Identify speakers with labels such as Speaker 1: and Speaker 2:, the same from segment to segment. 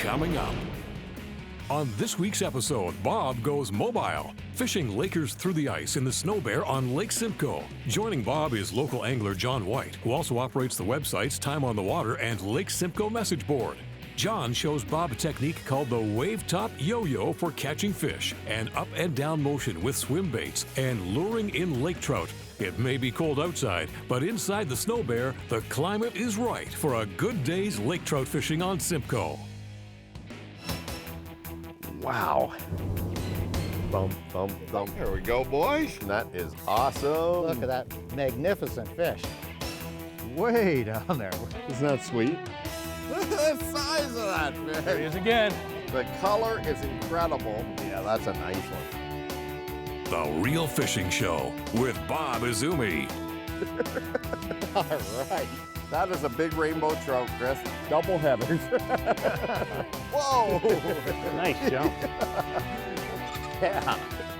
Speaker 1: coming up. On this week's episode, Bob goes mobile, fishing Lakers through the ice in the Snow Bear on Lake Simcoe. Joining Bob is local angler John White, who also operates the websites Time on the Water and Lake Simcoe message board. John shows Bob a technique called the wave top yo-yo for catching fish, and up and down motion with swim baits, and luring in lake trout. It may be cold outside, but inside the Snow Bear, the climate is right for a good day's lake trout fishing on Simcoe.
Speaker 2: Wow. Thump, thump, thump. There we go, boys. That is awesome.
Speaker 3: Look at that magnificent fish. Way down there.
Speaker 2: Isn't that sweet? Look at the size of that fish.
Speaker 4: There he is again.
Speaker 2: The color is incredible. Yeah, that's a nice one.
Speaker 1: The Real Fishing Show with Bob Izumi.
Speaker 2: All right. That is a big rainbow trout, Chris. Double headers. Whoa!
Speaker 4: Nice jump.
Speaker 2: Yeah.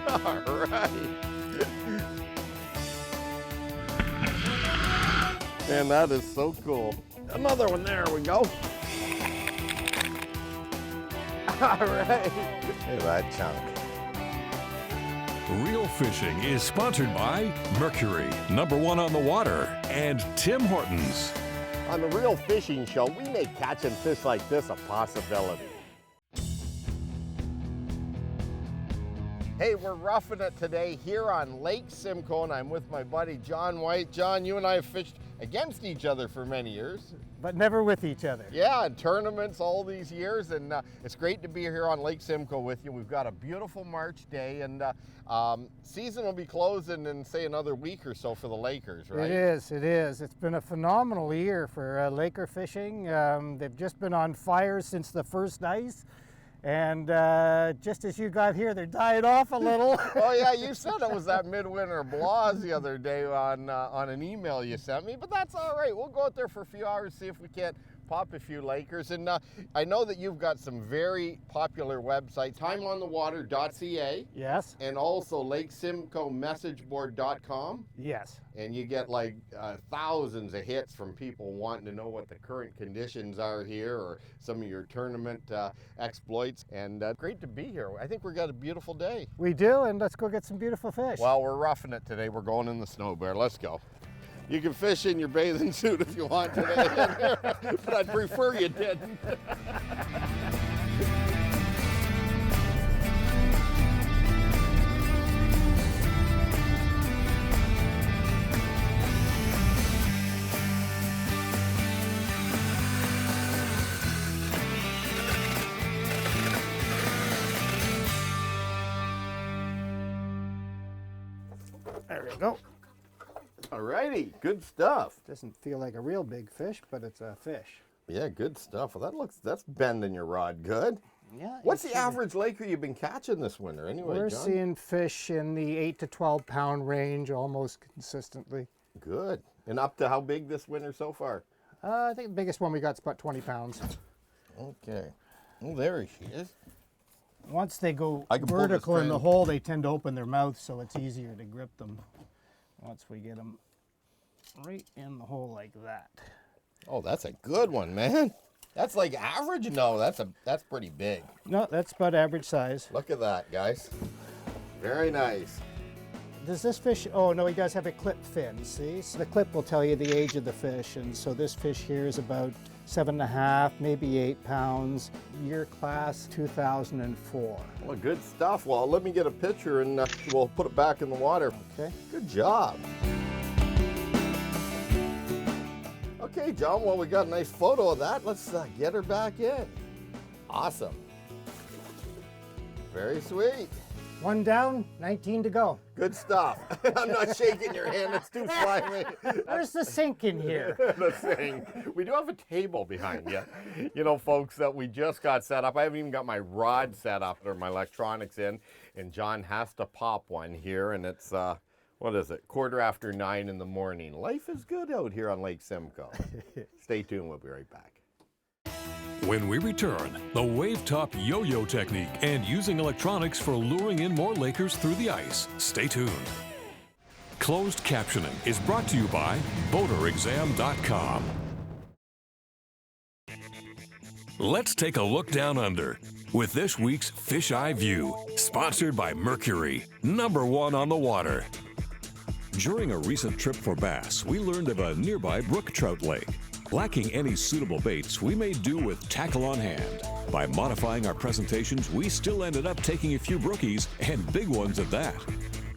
Speaker 2: All right. Man, that is so cool. Another one, there we go. All right. Look at that chunk.
Speaker 1: Real Fishing is sponsored by Mercury, #1 on the water, and Tim Hortons.
Speaker 2: On the Real Fishing Show, we make catching fish like this a possibility. Hey, we're roughing it today here on Lake Simcoe, and I'm with my buddy John White. John, you and I have fished against each other for many years.
Speaker 3: But never with each other.
Speaker 2: Yeah, in tournaments all these years, and it's great to be here on Lake Simcoe with you. We've got a beautiful March day, and season will be closing in, say, another week or so for the Lakers, right?
Speaker 3: It is, it is. It's been a phenomenal year for Laker fishing. They've just been on fire since the first ice. And just as you got here, they're dying off a little.
Speaker 2: Oh yeah, you said it was that midwinter blahs the other day on an email you sent me, but that's all right. We'll go out there for a few hours, see if we can't pop a few Lakers. And I know that you've got some very popular websites, timeonthewater.ca.
Speaker 3: Yes.
Speaker 2: And also lakesimcoemessageboard.com.
Speaker 3: Yes.
Speaker 2: And you get like thousands of hits from people wanting to know what the current conditions are here or some of your tournament exploits. And great to be here. I think we've got a beautiful day.
Speaker 3: We do, and let's go get some beautiful fish.
Speaker 2: Well, we're roughing it today. We're going in the Snow Bear. Let's go. You can fish in your bathing suit if you want today, but I'd prefer you didn't.
Speaker 3: There we go.
Speaker 2: Alrighty, good stuff.
Speaker 3: Doesn't feel like a real big fish, but it's a fish.
Speaker 2: Yeah, good stuff. Well, that's bending your rod good.
Speaker 3: Yeah.
Speaker 2: What's the average Laker you've been catching this winter anyway,
Speaker 3: We're
Speaker 2: John?
Speaker 3: seeing fish in the 8 to 12 pound range almost consistently.
Speaker 2: Good. And up to how big this winter so far?
Speaker 3: I think the biggest one we got is about 20 pounds.
Speaker 2: Okay. Well, there she is.
Speaker 3: Once they go
Speaker 2: I can pull
Speaker 3: vertical
Speaker 2: this
Speaker 3: in the
Speaker 2: fan.
Speaker 3: hole, they tend to open their mouth, so it's easier to grip them. Once we get them right in the hole like that.
Speaker 2: Oh, that's a good one, man. That's like average? No, that's pretty big.
Speaker 3: No, that's about average size.
Speaker 2: Look at that, guys. Very nice.
Speaker 3: Does this fish, oh no, he does have a clip fin, see? So the clip will tell you the age of the fish, and so this fish here is about 7.5, maybe 8 pounds, year class 2004.
Speaker 2: Well, good stuff. Well, let me get a picture and we'll put it back in the water.
Speaker 3: Okay.
Speaker 2: Good job. Okay, John, well, we got a nice photo of that. Let's get her back in. Awesome. Very sweet.
Speaker 3: One down, 19 to go.
Speaker 2: Good stuff. I'm not shaking your hand. It's too slimy.
Speaker 3: Where's the sink in here?
Speaker 2: The thing. We do have a table behind you. You know, folks, that we just got set up. I haven't even got my rod set up or my electronics in. And John has to pop one here. And it's, what is it, 9:15 in the morning. Life is good out here on Lake Simcoe. Stay tuned. We'll be right back.
Speaker 1: When we return, the wave top yo-yo technique and using electronics for luring in more Lakers through the ice. Stay tuned. Closed captioning is brought to you by BoaterExam.com. Let's take a look down under with this week's Fish Eye View, sponsored by Mercury, #1 on the water. During a recent trip for bass, we learned of a nearby brook trout lake. Lacking any suitable baits, we made do with tackle on hand. By modifying our presentations, we still ended up taking a few brookies, and big ones at that.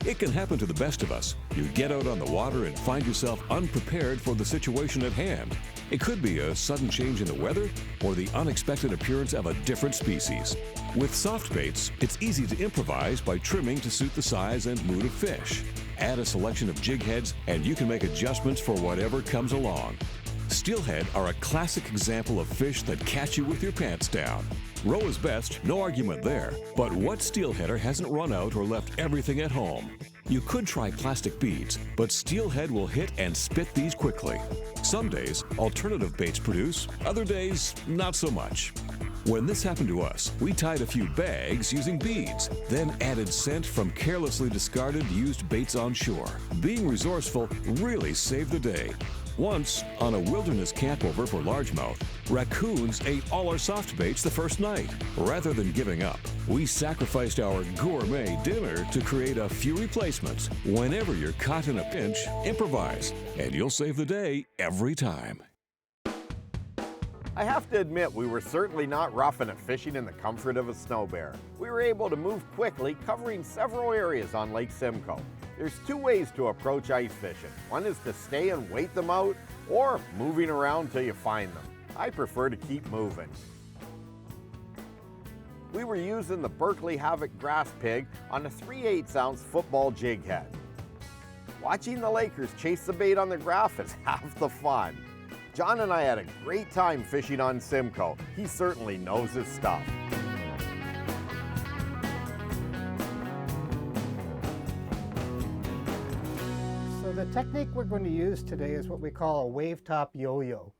Speaker 1: It can happen to the best of us. You get out on the water and find yourself unprepared for the situation at hand. It could be a sudden change in the weather or the unexpected appearance of a different species. With soft baits, it's easy to improvise by trimming to suit the size and mood of fish. Add a selection of jig heads and you can make adjustments for whatever comes along. Steelhead are a classic example of fish that catch you with your pants down. Roe is best, no argument there, but what steelheader hasn't run out or left everything at home? You could try plastic beads, but steelhead will hit and spit these quickly. Some days, alternative baits produce, other days, not so much. When this happened to us, we tied a few bags using beads, then added scent from carelessly discarded used baits on shore. Being resourceful really saved the day. Once, on a wilderness campover for largemouth, raccoons ate all our soft baits the first night. Rather than giving up, we sacrificed our gourmet dinner to create a few replacements. Whenever you're caught in a pinch, improvise, and you'll save the day every time.
Speaker 2: I have to admit, we were certainly not roughing it fishing in the comfort of a snow bear. We were able to move quickly, covering several areas on Lake Simcoe. There's two ways to approach ice fishing. One is to stay and wait them out, or moving around till you find them. I prefer to keep moving. We were using the Berkeley Havoc Grass Pig on a 3/8 ounce football jig head. Watching the Lakers chase the bait on the graph is half the fun. John and I had a great time fishing on Simcoe. He certainly knows his stuff.
Speaker 3: So the technique we're going to use today is what we call a wave top yo-yo.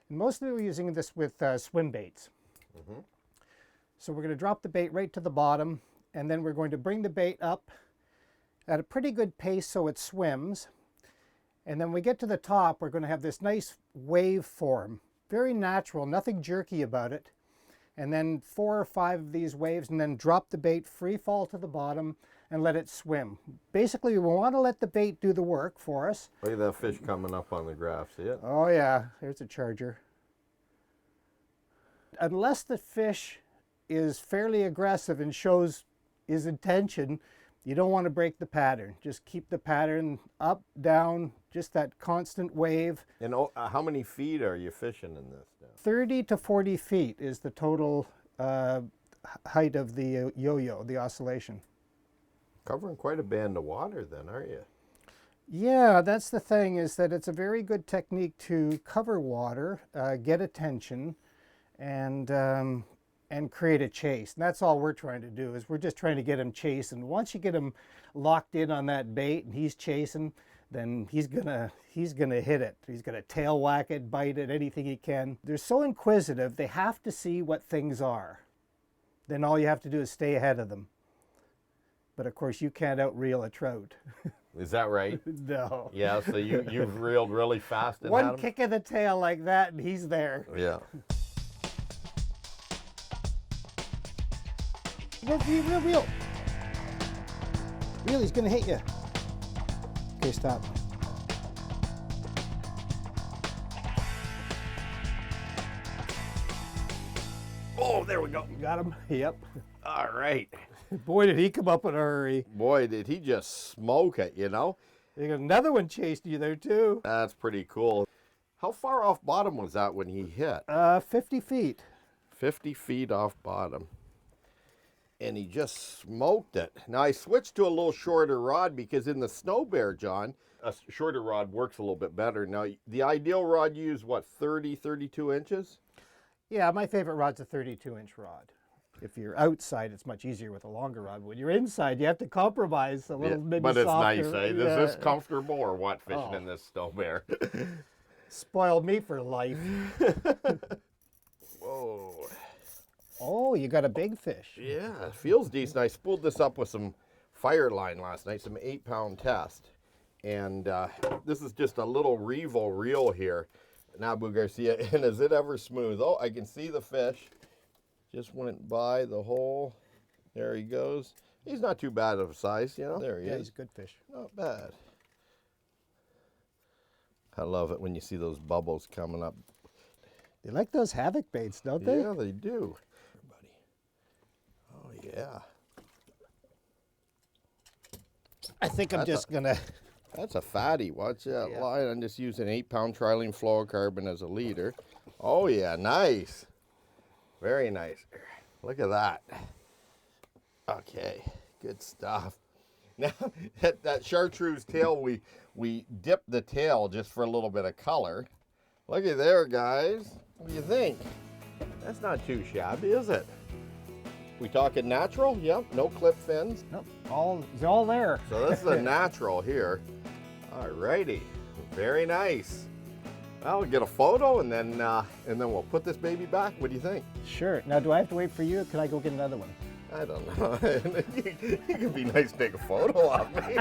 Speaker 3: And mostly we're using this with swim baits. So we're going to drop the bait right to the bottom, and then we're going to bring the bait up at a pretty good pace so it swims. And then when we get to the top, we're going to have this nice wave form. Very natural, nothing jerky about it. And then 4 or 5 of these waves, and then drop the bait, free fall to the bottom, and let it swim. Basically, we want to let the bait do the work for us.
Speaker 2: Look at that fish coming up on the graph, see it?
Speaker 3: Oh yeah, there's a charger. Unless the fish is fairly aggressive and shows his intention, you don't want to break the pattern. Just keep the pattern up, down, just that constant wave.
Speaker 2: And how many feet are you fishing in this now?
Speaker 3: 30 to 40 feet is the total height of the yo-yo, the oscillation.
Speaker 2: Covering quite a band of water then, aren't you?
Speaker 3: Yeah, that's the thing, is that it's a very good technique to cover water, get attention, and create a chase. And that's all we're trying to do, is we're just trying to get him chasing. Once you get him locked in on that bait and he's chasing, then he's gonna hit it. He's gonna tail whack it, bite it, anything he can. They're so inquisitive, they have to see what things are. Then all you have to do is stay ahead of them. But of course, you can't outreel a trout.
Speaker 2: Is that right?
Speaker 3: No.
Speaker 2: Yeah, so you've reeled really fast and
Speaker 3: One kick of the tail like that and he's there.
Speaker 2: Yeah.
Speaker 3: Reel. Reel, he's gonna hit you. Okay, stop.
Speaker 2: Oh, there we go.
Speaker 3: You got him? Yep.
Speaker 2: All right.
Speaker 3: Boy, did he come up in a hurry.
Speaker 2: Boy, did he just smoke it, you know?
Speaker 3: You got another one chased you there too.
Speaker 2: That's pretty cool. How far off bottom was that when he hit?
Speaker 3: 50 feet.
Speaker 2: 50 feet off bottom. And he just smoked it. Now I switched to a little shorter rod because in the snow bear, John, a shorter rod works a little bit better. Now the ideal rod you use, what, 30, 32 inches?
Speaker 3: Yeah, my favorite rod's a 32-inch rod. If you're outside, it's much easier with a longer rod. When you're inside, you have to compromise a little, maybe
Speaker 2: but it's
Speaker 3: softer.
Speaker 2: nice, eh?
Speaker 3: Yeah.
Speaker 2: Is this comfortable or what, fishing in this snow bear?
Speaker 3: Spoiled me for life.
Speaker 2: Whoa.
Speaker 3: Oh, you got a big fish.
Speaker 2: Yeah, it feels decent. I spooled this up with some fire line last night, some 8-pound test. And this is just a little Revo reel here. Nabu Garcia, and is it ever smooth? Oh, I can see the fish. Just went by the hole. There he goes. He's not too bad of a size, you know. There he is.
Speaker 3: He's a good fish.
Speaker 2: Not bad. I love it when you see those bubbles coming up.
Speaker 3: They like those havoc baits, don't they?
Speaker 2: Yeah, they do. Oh, yeah.
Speaker 3: I think I'm just gonna.
Speaker 2: That's a fatty. Watch that
Speaker 3: Yeah.
Speaker 2: line. I'm just using 8-pound trilene fluorocarbon as a leader. Oh, yeah, nice. Very nice. Look at that. Okay, good stuff. Now, that chartreuse tail, we dipped the tail just for a little bit of color. Look at there, guys. What do you think? That's not too shabby, is it? We talking natural? Yep, no clip fins.
Speaker 3: Nope, it's all there.
Speaker 2: So this is a natural here. All righty, very nice. Well, we'll get a photo and then we'll put this baby back. What do you think?
Speaker 3: Sure. Now, do I have to wait for you, or can I go get another one?
Speaker 2: I don't know. It could be nice to take a photo of me.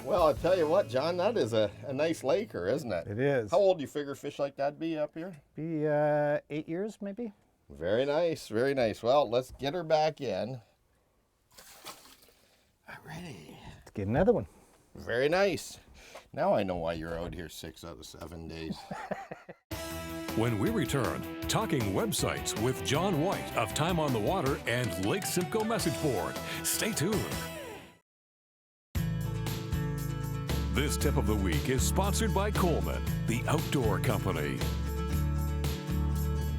Speaker 2: Well, I'll tell you what, John, that is a nice laker, isn't it?
Speaker 3: It is.
Speaker 2: How old do you figure fish like that be up here?
Speaker 3: Be 8 years, maybe.
Speaker 2: Very nice, very nice. Well, let's get her back in. Alrighty.
Speaker 3: Let's get another one.
Speaker 2: Very nice. Now I know why you're out here 6 out of 7 days.
Speaker 1: When we return, talking websites with John White of Time on the Water and Lake Simcoe Message Board. Stay tuned. This tip of the week is sponsored by Coleman, the outdoor company.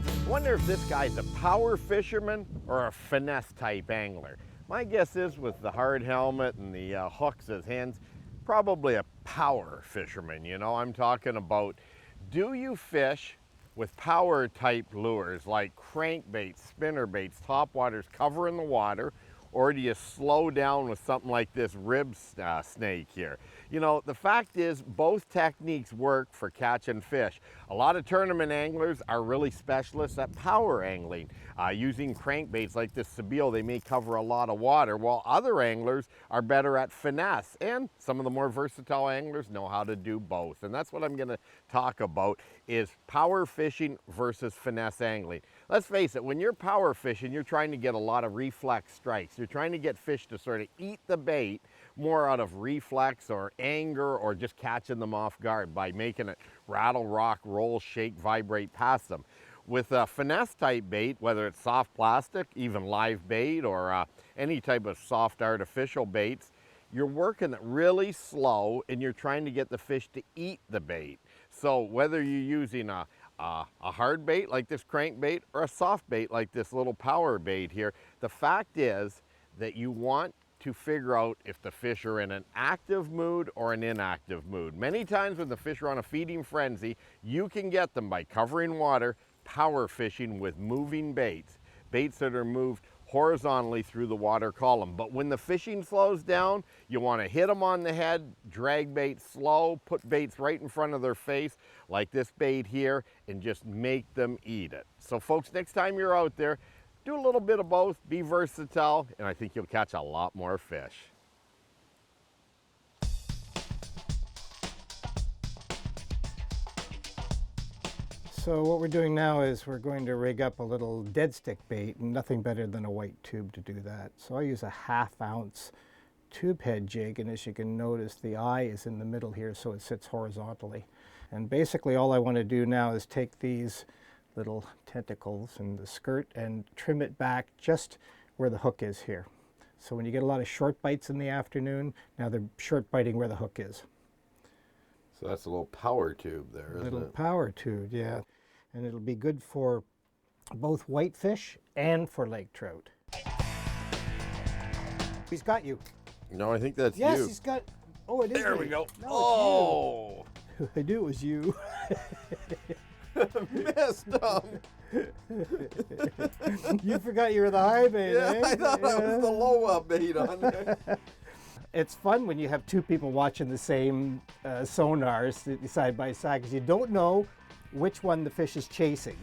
Speaker 2: I wonder if this guy's a power fisherman or a finesse type angler. My guess is with the hard helmet and the hooks as hands, probably a power fisherman. You know, I'm talking about, do you fish with power type lures like crankbaits, spinnerbaits, topwaters covering the water, or do you slow down with something like this rib snake here? You know, the fact is both techniques work for catching fish. A lot of tournament anglers are really specialists at power angling. Using crankbaits like this Sebile, they may cover a lot of water, while other anglers are better at finesse. And some of the more versatile anglers know how to do both. And that's what I'm gonna talk about, is power fishing versus finesse angling. Let's face it, when you're power fishing, you're trying to get a lot of reflex strikes. You're trying to get fish to sort of eat the bait more out of reflex or anger, or just catching them off guard by making it rattle, rock, roll, shake, vibrate past them. With a finesse type bait, whether it's soft plastic, even live bait, or any type of soft artificial baits, you're working it really slow and you're trying to get the fish to eat the bait. So whether you're using a hard bait like this crankbait or a soft bait like this little power bait here, the fact is that you want to figure out if the fish are in an active mood or an inactive mood. Many times when the fish are on a feeding frenzy, you can get them by covering water, power fishing with moving baits, baits that are moved horizontally through the water column. But when the fishing slows down, you want to hit them on the head, drag bait slow, put baits right in front of their face, like this bait here, and just make them eat it. So folks, next time you're out there, do a little bit of both, be versatile, and I think you'll catch a lot more fish.
Speaker 3: So what we're doing now is we're going to rig up a little dead stick bait, and nothing better than a white tube to do that. So I use a 1/2 ounce tube head jig, and as you can notice, the eye is in the middle here, so it sits horizontally. And basically all I want to do now is take these little tentacles in the skirt and trim it back just where the hook is here. So when you get a lot of short bites in the afternoon, now they're short biting where the hook is.
Speaker 2: So that's a little power tube there, isn't
Speaker 3: Little
Speaker 2: it?
Speaker 3: power tube, yeah. And it'll be good for both whitefish and for lake trout. He's got you.
Speaker 2: No, I think that's
Speaker 3: Yes,
Speaker 2: you.
Speaker 3: he's got. Oh, it is.
Speaker 2: There
Speaker 3: me.
Speaker 2: we go.
Speaker 3: No,
Speaker 2: Oh!
Speaker 3: it's you. I knew it was you.
Speaker 2: Missed him.
Speaker 3: You forgot you were the high bait,
Speaker 2: Yeah,
Speaker 3: eh?
Speaker 2: I thought I was the low bait on there.
Speaker 3: It's fun when you have two people watching the same sonars side by side, because you don't know which one the fish is chasing.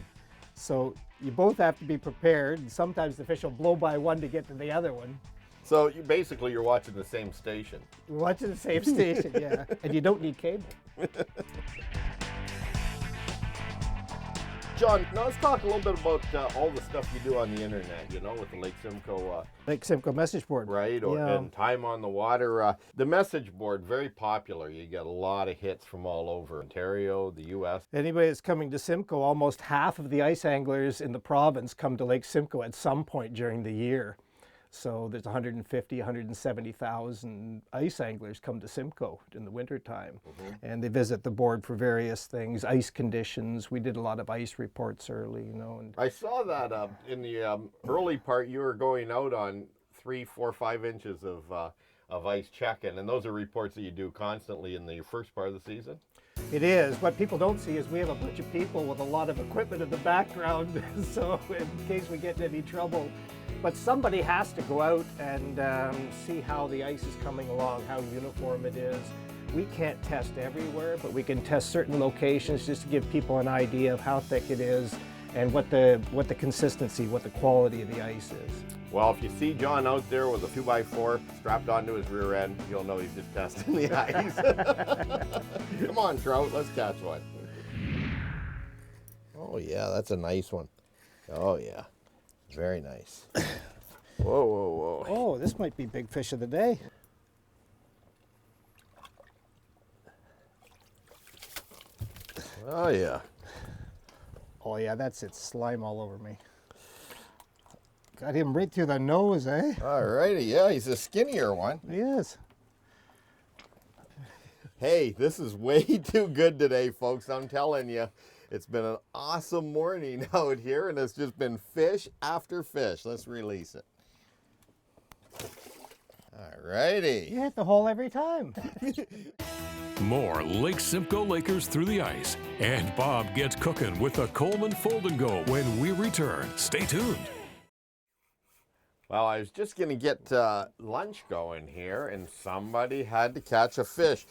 Speaker 3: So you both have to be prepared. And sometimes the fish will blow by one to get to the other one.
Speaker 2: So basically you're watching the same station.
Speaker 3: We're watching the same station, yeah. And you don't need cable.
Speaker 2: John, now let's talk a little bit about all the stuff you do on the internet, you know, with the Lake Simcoe
Speaker 3: Like Simcoe message board.
Speaker 2: right, or
Speaker 3: Yeah.
Speaker 2: and Time on the Water. The message board, very popular. You get a lot of hits from all over Ontario, the U.S.
Speaker 3: Anybody that's coming to Simcoe, almost half of the ice anglers in the province come to Lake Simcoe at some point during the year. So there's 150, 170,000 ice anglers come to Simcoe in the wintertime. And they visit the board for various things, ice conditions. We did a lot of ice reports early, you know. And
Speaker 2: I saw that in the early part you were going out on 3, 4, 5 inches of ice checking, and those are reports that you do constantly in the first part of the season.
Speaker 3: it is. What people don't see is we have a bunch of people with a lot of equipment in the background, so in case we get in any trouble. But somebody has to go out and see how the ice is coming along, how uniform it is. We can't test everywhere, but we can test certain locations just to give people an idea of how thick it is and what the consistency, what the quality of the ice is.
Speaker 2: Well, if you see John out there with a 2x4 strapped onto his rear end, you'll know he's just testing the ice. Come on, Trout, let's catch one. Oh yeah, that's a nice one. Oh yeah, very nice. Whoa, whoa, whoa.
Speaker 3: Oh, this might be big fish of the day.
Speaker 2: Oh yeah.
Speaker 3: Oh yeah, that's it, slime all over me. Got him right through the nose, eh?
Speaker 2: All righty, yeah, he's a skinnier one.
Speaker 3: He is.
Speaker 2: Hey, this is way too good today, folks. I'm telling you, it's been an awesome morning out here, and it's just been fish after fish. Let's release it. All righty.
Speaker 3: You hit the hole every time.
Speaker 1: More Lake Simcoe Lakers through the ice. And Bob gets cooking with the Coleman Fold and Go when we return. Stay tuned.
Speaker 2: Well, I was just going to get lunch going here, and somebody had to catch a fish.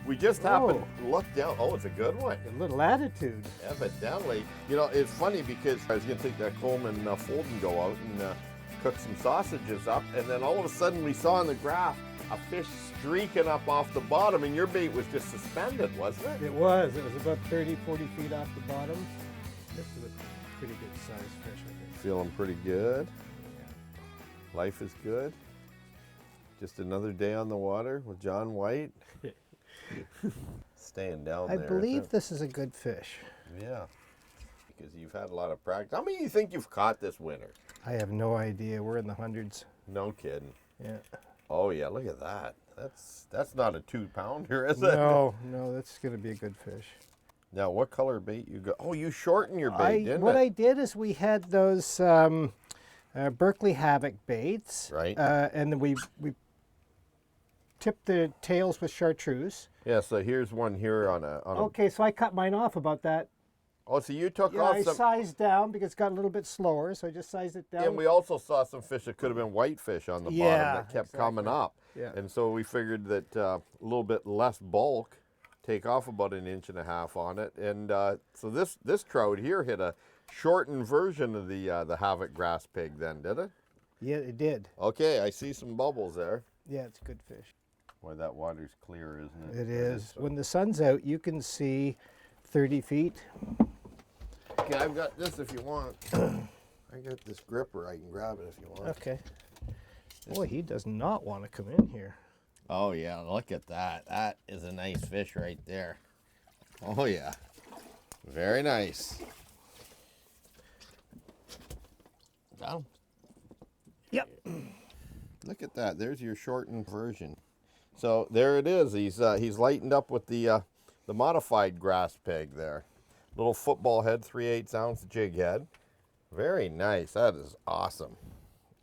Speaker 2: We just happened to look down. Oh, it's a good one.
Speaker 3: A little attitude.
Speaker 2: Evidently. You know, it's funny because I was going to take that Coleman Fold and Go out and cook some sausages up, and then all of a sudden we saw on the graph a fish streaking up off the bottom, and your bait was just suspended, wasn't it?
Speaker 3: It was. It was about 30, 40 feet off the bottom. This is a pretty good sized fish, I think.
Speaker 2: Feeling pretty good. Life is good. Just another day on the water with John White. Staying down
Speaker 3: I
Speaker 2: there.
Speaker 3: believe this is a good fish.
Speaker 2: Yeah. Because you've had a lot of practice. How many do you think you've caught this winter?
Speaker 3: I have no idea. We're in the hundreds.
Speaker 2: No kidding.
Speaker 3: Yeah.
Speaker 2: Oh yeah, look at that. That's not a 2-pounder, is it?
Speaker 3: No, that's going to be a good fish.
Speaker 2: Now, what color bait you got? Oh, you shortened your bait, didn't
Speaker 3: What
Speaker 2: it?
Speaker 3: I did is we had those Berkeley Havoc baits.
Speaker 2: Right.
Speaker 3: And then we tipped the tails with chartreuse.
Speaker 2: Yeah, so here's one here on a...
Speaker 3: Okay, so I cut mine off about that.
Speaker 2: Oh, so you took
Speaker 3: Yeah,
Speaker 2: off
Speaker 3: I
Speaker 2: some...
Speaker 3: sized down because it got a little bit slower, so I just sized it down.
Speaker 2: And we also saw some fish that could have been whitefish on the bottom
Speaker 3: Yeah,
Speaker 2: that kept
Speaker 3: exactly.
Speaker 2: coming up.
Speaker 3: Yeah.
Speaker 2: And so we figured that a little bit less bulk, take off about 1.5 inches on it. And so this trout here hit a shortened version of the Havoc grass pig then, did it?
Speaker 3: Yeah, it did.
Speaker 2: Okay, I see some bubbles there.
Speaker 3: Yeah, it's a good fish.
Speaker 2: Boy, that water's clear, isn't it?
Speaker 3: It is. When the sun's out, you can see 30 feet.
Speaker 2: Okay, I've got this if you want. I got this gripper. I can grab it if you want.
Speaker 3: Okay. Boy, he does not want to come in here.
Speaker 2: Oh, yeah, look at that. That is a nice fish right there. Oh, yeah. Very nice. Got him.
Speaker 3: Yep.
Speaker 2: Look at that. There's your shortened version. So there it is. He's lightened up with the modified grass pig there. Little football head, 3/8 ounce jig head. Very nice. That is awesome.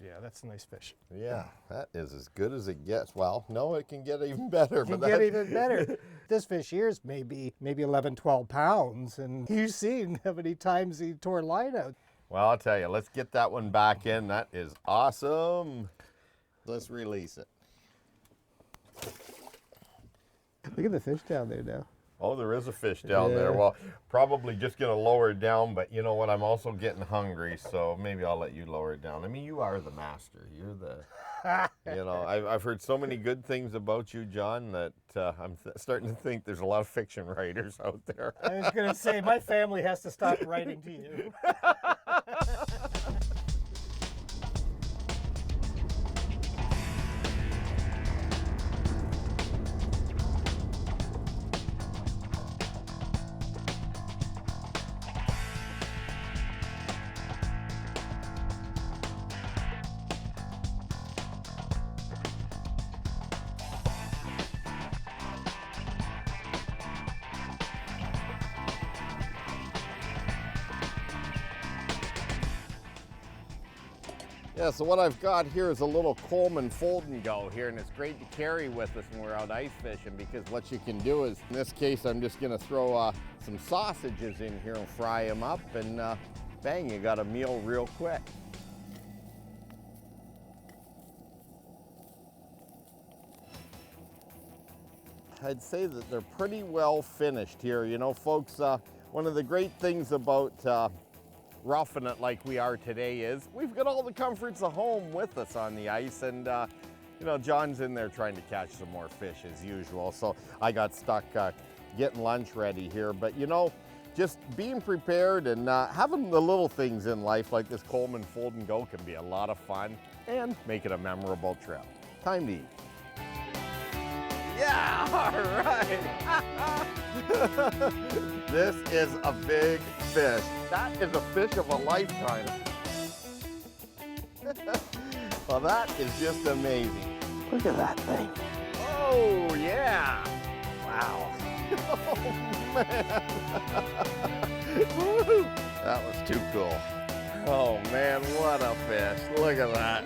Speaker 3: Yeah, that's a nice fish.
Speaker 2: Yeah, that is as good as it gets. Well, no, it can get even better.
Speaker 3: It can get even better. This fish here is maybe 11, 12 pounds, and you've seen how many times he tore line out.
Speaker 2: Well, I'll tell you, let's get that one back in. That is awesome. Let's release it.
Speaker 3: Look at the fish down there now.
Speaker 2: Oh, there is a fish down there. Well, probably just going to lower it down, but you know what? I'm also getting hungry, so maybe I'll let you lower it down. I mean, you are the master. You're the You know, I've heard so many good things about you, John, that I'm starting to think there's a lot of fiction writers out there.
Speaker 3: I was going to say, my family has to stop writing to you.
Speaker 2: Yeah, so what I've got here is a little Coleman fold and go here, and it's great to carry with us when we're out ice fishing, because what you can do is, in this case, I'm just gonna throw some sausages in here and fry them up, and bang, you got a meal real quick. I'd say that they're pretty well finished here. You know, folks, one of the great things about roughing it like we are today is we've got all the comforts of home with us on the ice, and you know, John's in there trying to catch some more fish as usual, so I got stuck getting lunch ready here. But you know, just being prepared and having the little things in life like this Coleman fold and go can be a lot of fun and make it a memorable trip. Time to eat. Yeah, all right. This is a big fish. That is a fish of a lifetime. Well, that is just amazing. Look at that thing. Oh, yeah. Wow. Oh, man. Woo. That was too cool. Oh, man, what a fish. Look at that.